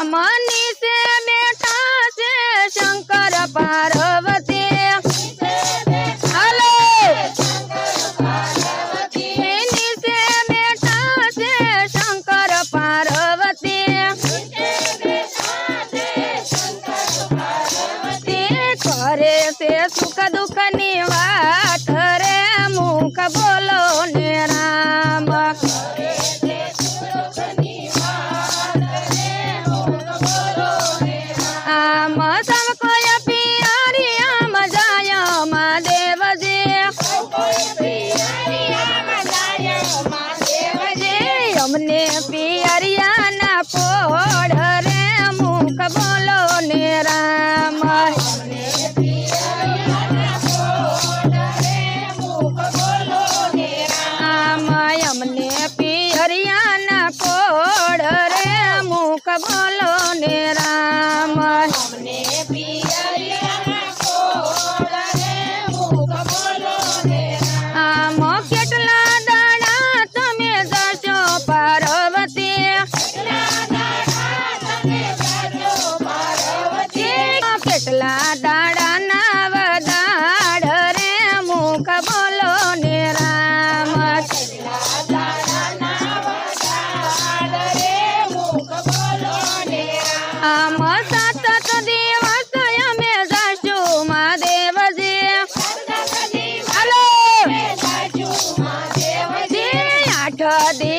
मनीषे बेटा से शंकर पार्वती हेलो मनीषे बेटा से शंकर पार्वती करे से सुख दुख नी वात रे मुख बोलो ने राम आम सब कोई पियारी आम जाय महादेव जी हमने पियरिया ना पोड़ रे मुख बोलो ने राम हमने पियरिया ना पोड़ रे मुख बोलो ने राम हमने पियरिया ना पोड़ रे मुख बोलो ने राम केटला दाड़ा तमे जशो पार्वती केटला दाड़ा ना वदाड़ रे मुख बोलो ने राम आम सात दिवस अमे जाशु महादेव जी हेलो 8 दिवस